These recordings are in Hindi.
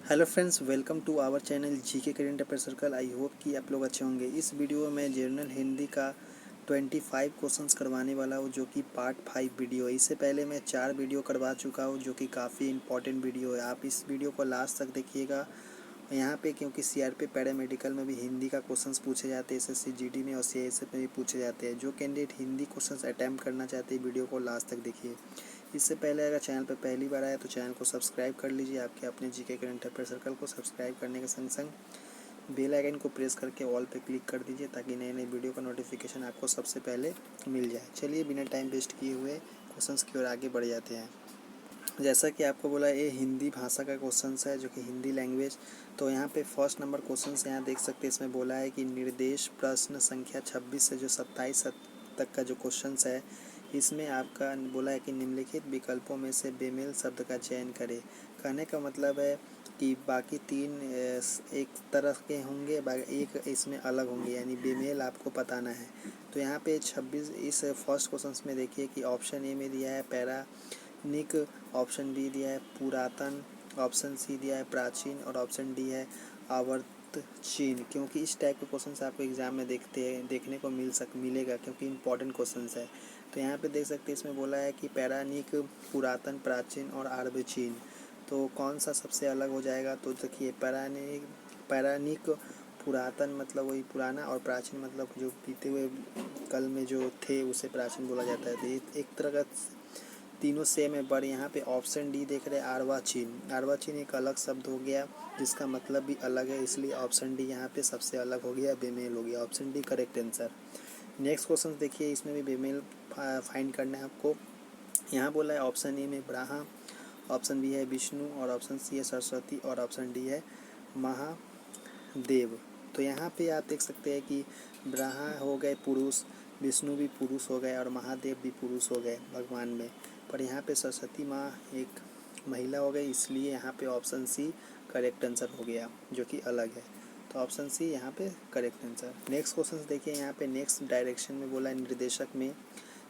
Hello friends, welcome to our channel GK current affair circle. I hope कि आप लोग अच्छे होंगे। इस वीडियो में जनरल हिंदी का 25 क्वेश्चंस करवाने वाला हूँ, जो कि पार्ट 5 वीडियो है। इससे पहले मैं 4 वीडियो करवा चुका हूँ, जो कि काफ़ी इंपॉर्टेंट वीडियो है। आप इस वीडियो को लास्ट तक देखिएगा यहाँ पे, क्योंकि सीआरपी पैरामेडिकल में भी हिंदी का क्वेश्चंस पूछे जाते हैं, एसएससी जीडी में और सीआईएसएफ में भी पूछे जाते हैं। जो कैंडिडेट हिंदी क्वेश्चंस अटैम्प्ट करना चाहते हैं, वीडियो को लास्ट तक देखिए। इससे पहले अगर चैनल पर पहली बार आया तो चैनल को सब्सक्राइब कर लीजिए। आपके अपने जीके करंट अफेयर सर्कल को सब्सक्राइब करने के संग संग बेल आइकन को प्रेस करके ऑल पे क्लिक कर दीजिए, ताकि नए नए वीडियो का नोटिफिकेशन आपको सबसे पहले मिल जाए। चलिए बिना टाइम वेस्ट किए हुए क्वेश्चंस की ओर आगे बढ़ जाते हैं। जैसा कि आपको बोला, ये हिंदी भाषा का क्वेश्चंस है, जो कि हिंदी लैंग्वेज। तो यहाँ पे फर्स्ट नंबर क्वेश्चंस यहाँ देख सकते हैं। इसमें बोला है कि निर्देश प्रश्न संख्या 26 से जो 27 तक का जो क्वेश्चंस है, इसमें आपका बोला है कि निम्नलिखित विकल्पों में से बेमेल शब्द का चयन करें। कहने का मतलब है कि बाकी 3 एक तरह के होंगे, एक इसमें अलग होंगे, यानी बेमेल आपको बताना है। तो यहाँ पे 26 इस फर्स्ट क्वेश्चन में देखिए कि ऑप्शन ए में दिया है पैरानिक, ऑप्शन बी दिया है पुरातन, ऑप्शन सी दिया है प्राचीन और ऑप्शन डी है आवर्तचीन। क्योंकि इस टाइप के क्वेश्चन आपको एग्जाम में देखने को मिलेगा, क्योंकि इंपॉर्टेंट क्वेश्चन है। तो यहाँ पे देख सकते हैं, इसमें बोला है कि पैरानिक, पुरातन, प्राचीन और अर्धचीन। तो कौन सा सबसे अलग हो जाएगा? तो देखिए, पैरानिक पुरातन मतलब वही पुराना, और प्राचीन मतलब जो बीते हुए कल में जो थे उसे प्राचीन बोला जाता है। तो ये एक तरह का तीनों सेम है। पर यहाँ पे ऑप्शन डी देख रहे हैं अर्वाचीन। अर्वाचीन एक अलग शब्द हो गया, जिसका मतलब भी अलग है, इसलिए ऑप्शन डी यहाँ पे सबसे अलग हो गया, बेमेल हो गया। Option D correct answer. Next question देखिए, इसमें भी बेमेल फाइंड करना है आपको। यहाँ बोला है ऑप्शन ए में ब्रह्मा, ऑप्शन बी है विष्णु और ऑप्शन सी है सरस्वती और ऑप्शन डी है महादेव। तो यहाँ पे आप देख सकते हैं कि ब्रह्मा हो गए पुरुष, विष्णु भी पुरुष हो गए और महादेव भी पुरुष हो गए भगवान में। पर यहाँ पे सरस्वती माँ एक महिला हो गई, इसलिए यहाँ पे ऑप्शन सी करेक्ट आंसर हो गया, जो कि अलग है। तो ऑप्शन सी यहाँ पे करेक्ट आंसर। नेक्स्ट क्वेश्चन देखिए, यहाँ पे नेक्स्ट डायरेक्शन में बोला है निर्देशक में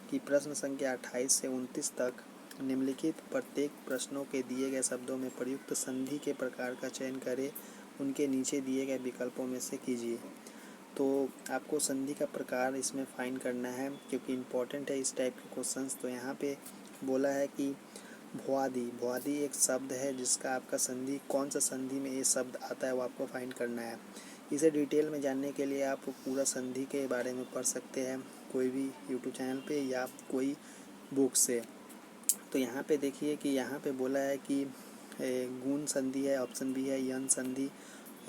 कि प्रश्न संख्या 28 से 29 तक निम्नलिखित प्रत्येक प्रश्नों के दिए गए शब्दों में प्रयुक्त संधि के प्रकार का चयन करें, उनके नीचे दिए गए विकल्पों में से कीजिए। तो आपको संधि का प्रकार इसमें फाइंड करना है, क्योंकि इम्पोर्टेंट है इस टाइप के क्वेश्चंस। तो यहाँ पे बोला है कि भुआदी, भुआदी एक शब्द है जिसका आपका संधि, कौन सा संधि में ये शब्द आता है वो आपको फाइंड करना है। इसे डिटेल में जानने के लिए आप पूरा संधि के बारे में पढ़ सकते हैं, कोई भी यूट्यूब चैनल पे या कोई बुक से। तो यहाँ पे देखिए कि यहाँ पे बोला है कि गुण संधि है, ऑप्शन बी है यन संधि,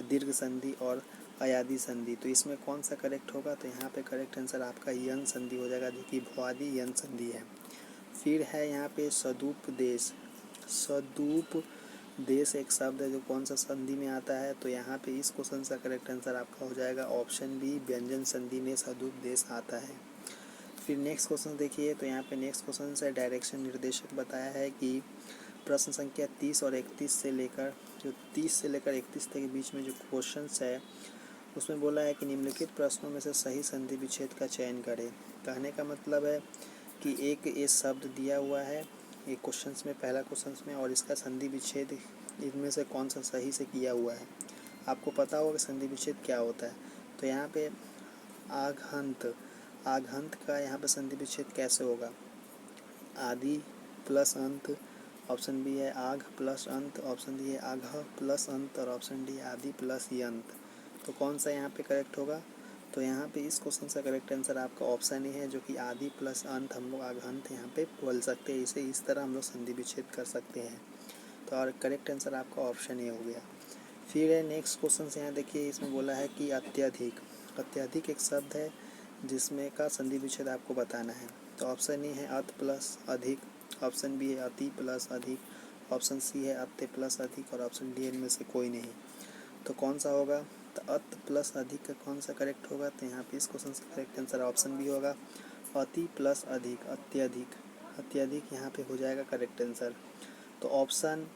दीर्घ संधि और अयादी संधि। तो इसमें कौन सा करेक्ट होगा? तो यहाँ पे करेक्ट आंसर आपका यन संधि हो जाएगा, जो कि भुआदी यन संधि है। फिर है यहाँ पे सदुपदेश। सदुपदेश एक शब्द है जो कौन सा संधि में आता है? तो यहाँ पे इस क्वेश्चन का करेक्ट आंसर आपका हो जाएगा ऑप्शन बी, व्यंजन संधि में सदुपदेश आता है। फिर नेक्स्ट क्वेश्चन देखिए, तो यहाँ पे नेक्स्ट क्वेश्चन से डायरेक्शन निर्देशक बताया है कि प्रश्न संख्या 30 और 31 से लेकर 31 तक के बीच में जो क्वेश्चन है, उसमें बोला है कि निम्नलिखित प्रश्नों में से सही संधि विच्छेद का चयन करें। कहने का मतलब है कि एक ये शब्द दिया हुआ है एक क्वेश्चन में, पहला क्वेश्चन में, और इसका संधि विच्छेद इनमें से कौन सा सही से किया हुआ है। आपको पता होगा कि संधि विच्छेद क्या होता है। तो यहाँ पे आघंत, आघंत का यहाँ पे संधि विच्छेद कैसे होगा? आदि प्लस अंत, ऑप्शन बी है आघ प्लस अंत, ऑप्शन डी है आघ प्लस अंत और ऑप्शन डी आदि प्लस यंत। तो कौन सा यहाँ पे करेक्ट होगा? तो यहाँ पे इस क्वेश्चन का करेक्ट आंसर आपका ऑप्शन ही है, जो कि आदि प्लस अंत हम लोग आघंत यहाँ पे बोल सकते हैं। इसे इस तरह हम लोग संधि विच्छेद कर सकते हैं। तो और करेक्ट आंसर आपका ऑप्शन ए हो गया। फिर है नेक्स्ट क्वेश्चन यहाँ देखिए, इसमें बोला है कि अत्यधिक। अत्यधिक एक शब्द है जिसमें का संधि विच्छेद आपको बताना है। तो ऑप्शन ए है अत प्लस अधिक, ऑप्शन बी है अति प्लस अधिक, ऑप्शन सी है अत्य प्लस अधिक और ऑप्शन डी इनमें से कोई नहीं। तो कौन सा होगा? तो अत प्लस अधिक का कौन सा करेक्ट होगा? तो यहाँ पे इस क्वेश्चन का करेक्ट आंसर ऑप्शन बी होगा, अति प्लस अधिक, अत्यधिक। अत्यधिक यहाँ पे हो जाएगा करेक्ट आंसर। तो ऑप्शन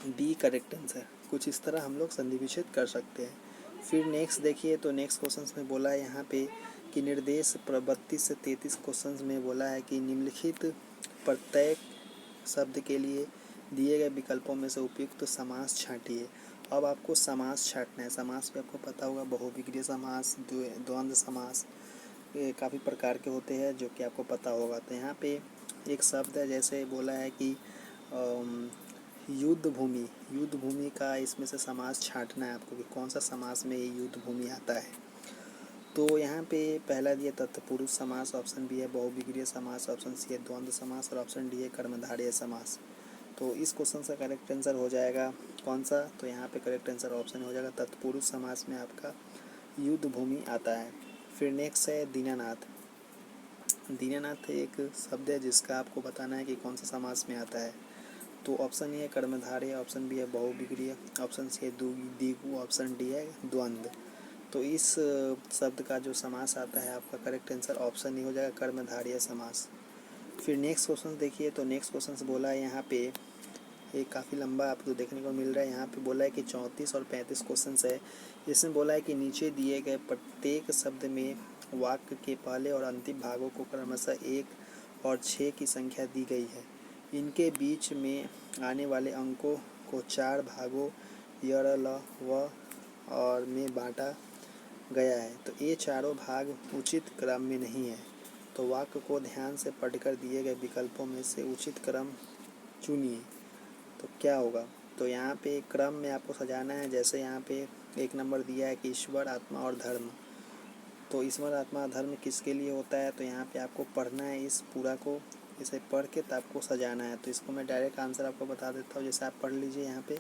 बी करेक्ट आंसर। कुछ इस तरह हम लोग संधि विच्छेद कर सकते हैं। फिर नेक्स्ट देखिए, तो नेक्स्ट क्वेश्चन में बोला है यहाँ पे कि निर्देश 32 से 33 क्वेश्चन में बोला है कि निम्नलिखित प्रत्येक शब्द के लिए दिए गए विकल्पों में से उपयुक्त समास छांटिए। अब आपको समास छांटना है। समास पे आपको पता होगा बहुविग्रीय समास, द्वंद्व समास, ये काफ़ी प्रकार के होते हैं जो कि आपको पता होगा। तो यहाँ पे एक शब्द है, जैसे बोला है कि युद्ध भूमि, युद्ध भूमि का इसमें से समास छांटना है आपको कि कौन सा समास में ये युद्ध भूमि आता है। तो यहाँ पे पहला दिया तत्पुरुष समास, ऑप्शन बी है बहुविग्रीय समास, ऑप्शन सी है द्वंद्व समास और ऑप्शन डी है कर्मधारय समास। तो इस क्वेश्चन का करेक्ट आंसर हो जाएगा कौन सा, तो यहाँ पे करेक्ट आंसर ऑप्शन हो जाएगा तत्पुरुष समास में आपका युद्ध भूमि आता है। फिर नेक्स्ट है दीनानाथ। दीनानाथ एक शब्द है जिसका आपको बताना है कि कौन सा समास में आता है। तो ऑप्शन ए है कर्मधारय, ऑप्शन बी है बहुविग्रीय, ऑप्शन सी है द्विगु, ऑप्शन डी है द्वंद्व। तो इस शब्द का जो समास आता है आपका करेक्ट आंसर ऑप्शन ही हो जाएगा कर्मधारय समास। फिर नेक्स्ट क्वेश्चन देखिए, तो नेक्स्ट क्वेश्चन बोला है यहाँ पे, ये काफ़ी लंबा आपको देखने को मिल रहा है। यहाँ पे बोला है कि 34 और 35 क्वेश्चन है। इसमें बोला है कि नीचे दिए गए प्रत्येक शब्द में वाक्य के पहले और अंतिम भागों को क्रमशः 1 और 6 की संख्या दी गई है। इनके बीच में आने वाले अंकों को 4 भागों य, ल, व और में बांटा गया है। तो ये चारों भाग उचित क्रम में नहीं है। तो वाक्य को ध्यान से पढ़कर दिए गए विकल्पों में से उचित क्रम चुनिए। तो क्या होगा, तो यहाँ पे क्रम में आपको सजाना है। जैसे यहाँ पे 1 नंबर दिया है कि ईश्वर, आत्मा और धर्म। तो ईश्वर, आत्मा, धर्म किसके लिए होता है, तो यहाँ पे आपको पढ़ना है इस पूरा को, इसे पढ़ के तो आपको सजाना है। तो इसको मैं डायरेक्ट आंसर आपको बता देता हूँ, जैसे आप पढ़ लीजिए। यहाँ पे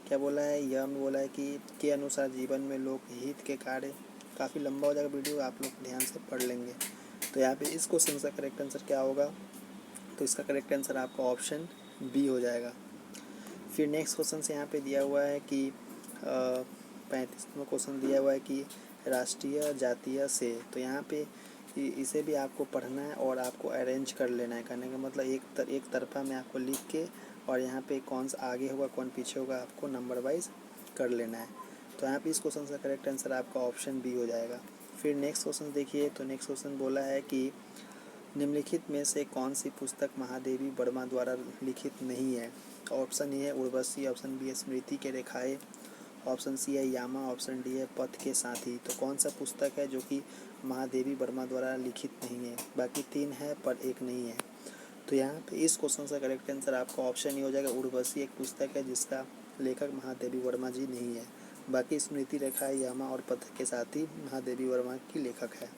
क्या बोला है, यह में बोला है कि के अनुसार जीवन में लोक हित के कार्य। काफ़ी लंबा हो जाएगा वीडियो, आप लोग ध्यान से पढ़ लेंगे। तो यहाँ पे इस क्वेश्चन का करेक्ट आंसर क्या होगा, तो इसका करेक्ट आंसर आपका ऑप्शन बी हो जाएगा। फिर नेक्स्ट क्वेश्चन से यहाँ पे दिया हुआ है कि 35वां क्वेश्चन दिया हुआ है कि राष्ट्रीय जातीय से। तो यहाँ पे इसे भी आपको पढ़ना है और आपको अरेंज कर लेना है। कहने का मतलब एक तरफा में आपको लिख के, और यहाँ पे कौन सा आगे होगा कौन पीछे होगा आपको नंबर वाइज कर लेना है। तो यहाँ पे इस क्वेश्चन का करेक्ट आंसर आपका ऑप्शन बी हो जाएगा। फिर नेक्स्ट क्वेश्चन देखिए, तो नेक्स्ट क्वेश्चन बोला है कि निम्नलिखित में से कौन सी पुस्तक महादेवी वर्मा द्वारा लिखित नहीं है। ऑप्शन ए है उर्वशी, ऑप्शन बी है स्मृति के रेखाएँ, ऑप्शन सी है यामा, ऑप्शन डी है पथ के साथी। तो कौन सा पुस्तक है जो कि महादेवी वर्मा द्वारा लिखित नहीं है, बाकी 3 है पर 1 नहीं है। तो यहाँ पे इस क्वेश्चन का करेक्ट आंसर आपका ऑप्शन ही हो जाएगा उर्वशी एक पुस्तक है जिसका लेखक महादेवी वर्मा जी नहीं है। बाकी स्मृति रेखा, यामा और पथ के साथी महादेवी वर्मा की लेखक है।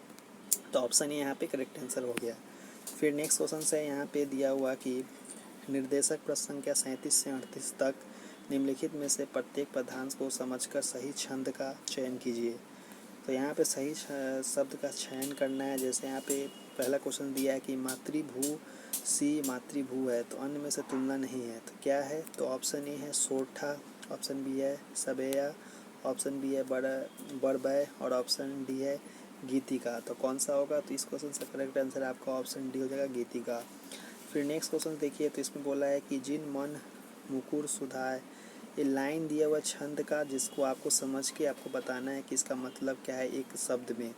तो ऑप्शन यहाँ पे करेक्ट आंसर हो गया। फिर नेक्स्ट क्वेश्चन है यहाँ पे दिया हुआ कि निर्देशक प्रश्न संख्या 37 से 38 तक निम्नलिखित में से प्रत्येक पदांश को समझकर सही छंद का चयन कीजिए। तो यहाँ पे सही शब्द का चयन करना है। जैसे यहाँ पे पहला क्वेश्चन दिया है कि मातृभू सी मातृभू है, तो अन्य में से तुलना नहीं है, तो क्या है, तो ऑप्शन ए है सोठा, ऑप्शन बी है सबेया, ऑप्शन बी है बड़बय और ऑप्शन डी है गीतिका। तो कौन सा होगा, तो इस क्वेश्चन का करेक्ट आंसर आपका ऑप्शन डी हो जाएगा गीतिका। फिर नेक्स्ट क्वेश्चन देखिए, तो इसमें बोला है कि जिन मन मुकुर सुधाए, ये लाइन दिया हुआ छंद का जिसको आपको समझ के आपको बताना है कि इसका मतलब क्या है। एक शब्द में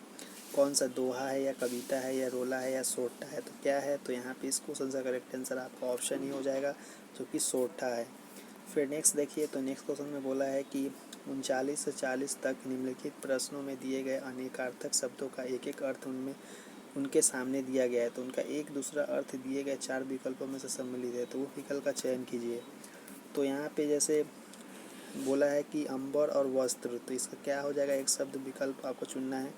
कौन सा दोहा है या कविता है या रोला है या सोठा है, तो क्या है, तो यहाँ पे इस क्वेश्चन का करेक्ट आंसर आपका ऑप्शन ही हो जाएगा जो कि सोठा है। फिर नेक्स्ट देखिए, तो नेक्स्ट क्वेश्चन में बोला है कि 39 से 40 तक निम्नलिखित प्रश्नों में दिए गए अनेकार्थक शब्दों का एक एक अर्थ उनमें उनके सामने दिया गया है। तो उनका एक दूसरा अर्थ दिए गए 4 विकल्पों में से सम्मिलित है, तो वो विकल्प का चयन कीजिए। तो यहाँ पे जैसे बोला है कि अंबर और वस्त्र, तो इसका क्या हो जाएगा, एक शब्द विकल्प आपको चुनना है।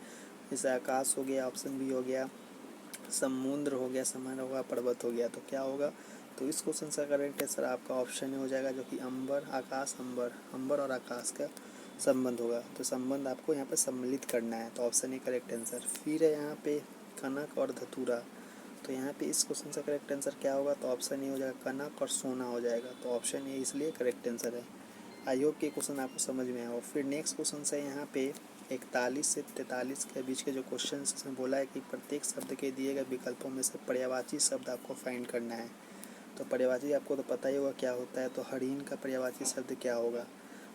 जैसे आकाश हो गया, ऑप्शन बी हो गया समुद्र हो गया, समान होगा, पर्वत हो गया। तो क्या होगा, तो इस क्वेश्चन का करेक्ट आंसर आपका ऑप्शन हो जाएगा जो कि अंबर, आकाश, अंबर और आकाश का संबंध होगा। तो संबंध आपको यहाँ पे सम्मिलित करना है, तो ऑप्शन ए करेक्ट आंसर। फिर है यहाँ पे कनक और धतूरा। तो यहाँ पे इस क्वेश्चन का करेक्ट आंसर क्या होगा, तो ऑप्शन ए हो जाएगा कनक और सोना हो जाएगा। तो ऑप्शन ए इसलिए करेक्ट आंसर है। आई होप कि क्वेश्चन आपको समझ में आया हो। फिर नेक्स्ट क्वेश्चन है यहाँ पे 41 से 43 के बीच के जो क्वेश्चन इसमें बोला है कि प्रत्येक शब्द के दिए गए विकल्पों में से पर्यायवाची शब्द आपको फाइंड करना है। तो पर्यायवाची आपको तो पता ही होगा क्या होता है। तो हरिण का पर्यायवाची शब्द क्या होगा,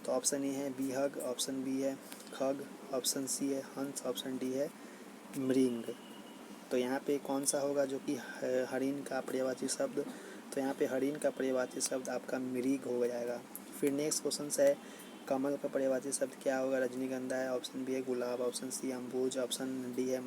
तो ऑप्शन ए है बिहग, ऑप्शन बी है खग, ऑप्शन सी है हंस, ऑप्शन डी है मृंग। तो यहाँ पे कौन सा होगा जो कि हरिण का पर्यायवाची शब्द, तो यहाँ पे हरिण का पर्यायवाची शब्द आपका मृग हो जाएगा। फिर नेक्स्ट क्वेश्चन है कमल का पर्यायवाची शब्द क्या होगा? रजनीगंधा है, ऑप्शन बी है गुलाब, ऑप्शन सी अम्बुज, ऑप्शन डी है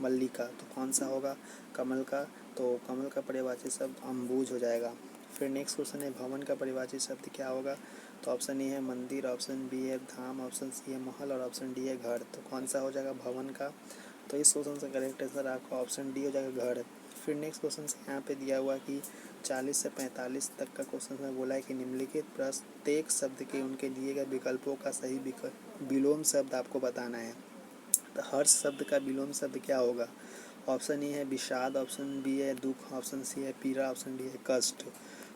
मल्लिका। तो कौन सा होगा कमल का? तो कमल का पर्यायवाची शब्द अम्बुज हो जाएगा। फिर नेक्स्ट क्वेश्चन है भवन का पर्यायवाची शब्द क्या होगा? तो ऑप्शन ए है मंदिर, ऑप्शन बी है धाम, ऑप्शन सी है महल और ऑप्शन डी है घर। तो कौन सा हो जाएगा भवन का? तो इस क्वेश्चन का करेक्ट आंसर आपका ऑप्शन डी हो जाएगा घर। फिर नेक्स्ट क्वेश्चन यहाँ पे दिया हुआ कि 40 से 45 तक का क्वेश्चन में बोला है कि निम्नलिखित प्रत्येक शब्द के उनके दिए गए विकल्पों का सही विलोम शब्द आपको बताना है। तो हर्ष शब्द का विलोम शब्द क्या होगा? ऑप्शन ए है विषाद, ऑप्शन बी है दुख, ऑप्शन सी है पीड़ा, ऑप्शन डी है कष्ट।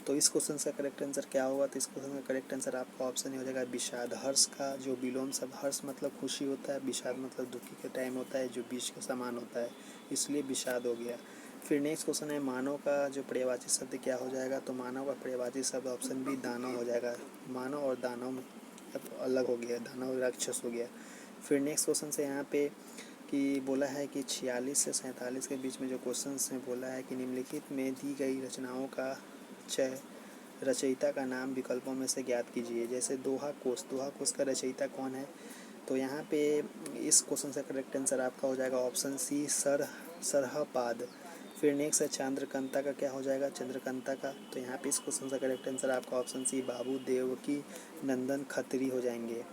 तो इस क्वेश्चन का करेक्ट आंसर क्या होगा? तो इस क्वेश्चन का करेक्ट आंसर आपका ऑप्शन ए हो जाएगा विषाद। हर्ष का जो विलोम शब्द, हर्ष मतलब खुशी होता है, विषाद मतलब दुखी के टाइम होता है जो विष के समान होता है, इसलिए विषाद हो गया। फिर नेक्स्ट क्वेश्चन है मानव का जो पर्यायवाची शब्द क्या हो जाएगा? तो मानव का पर्यायवाची शब्द ऑप्शन बी दानव हो जाएगा। मानव और दानव में अलग हो गया, दानव राक्षस हो गया। फिर नेक्स्ट क्वेश्चन से यहाँ पे कि बोला है कि 46 से 47 के बीच में जो क्वेश्चन में बोला है कि निम्नलिखित में दी गई रचनाओं का रचयिता का नाम विकल्पों में से ज्ञात कीजिए। जैसे दोहा कोश का रचयिता कौन है? तो यहाँ पे इस क्वेश्चन का करेक्ट आंसर आपका हो जाएगा ऑप्शन सी सरहपाद। फिर नेक्स्ट है चंद्रकांता का क्या हो जाएगा? चंद्रकांता का, तो यहाँ पे इस क्वेश्चन का करेक्ट आंसर आपका ऑप्शन सी बाबू देवकी नंदन खत्री हो जाएंगे।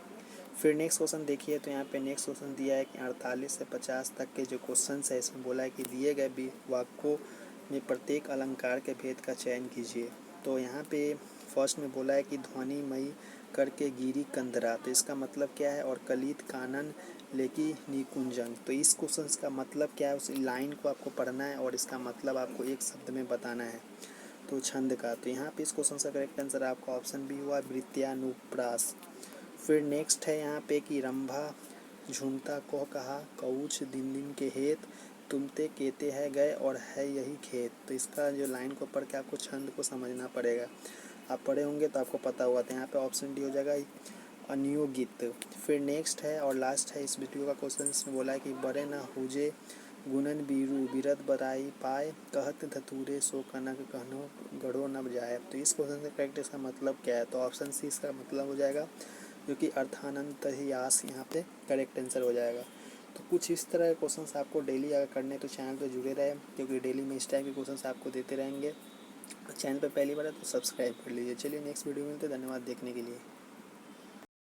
फिर नेक्स्ट क्वेश्चन देखिए, तो यहाँ पे नेक्स्ट क्वेश्चन दिया है कि 48 से 50 तक के जो क्वेश्चन है इसमें बोला है कि दिए गए वाक्यों में प्रत्येक अलंकार के भेद का चयन कीजिए। तो यहाँ पे फर्स्ट में बोला है कि ध्वनिमयी करके गिरी कंदरा, तो इसका मतलब क्या है? और कलित कानन लेकी निकुंजंग। तो इस क्वेश्चन का मतलब क्या है? उस लाइन को आपको पढ़ना है और इसका मतलब आपको एक शब्द में बताना है। तो छंद का, तो यहाँ पे इस क्वेश्चन का करेक्ट आंसर आपका ऑप्शन बी हुआ वृत्यानुप्रास। फिर नेक्स्ट है यहाँ पे कि रंभा झुमता को कहा कऊच दिन दिन के हेत तुमते केते है गए और है यही खेत। तो इसका जो लाइन को पढ़ के आपको छंद को समझना पड़ेगा। आप पढ़े होंगे तो आपको पता हुआ था। यहाँ पे ऑप्शन डी हो जाएगा अनियोगित। फिर नेक्स्ट है और लास्ट है इस वीडियो का क्वेश्चन, इसमें बोला है कि बड़े न हुजे गुणन बीरू बिरद बराई पाए कहत धतूरे सो कनक कहनो गढ़ो न जाए। तो इस क्वेश्चन का करेक्ट इसका मतलब क्या है? तो ऑप्शन सी इसका मतलब हो जाएगा जो कि अर्थानंत यास यहाँ पे करेक्ट आंसर हो जाएगा। तो कुछ इस तरह के क्वेश्चंस आपको डेली अगर करने तो चैनल पे जुड़े रहे, क्योंकि डेली में इस टाइप के क्वेश्चंस आपको देते रहेंगे। चैनल पे पहली बार है तो सब्सक्राइब कर लीजिए। चलिए नेक्स्ट वीडियो मिलते हैं, धन्यवाद देखने के लिए।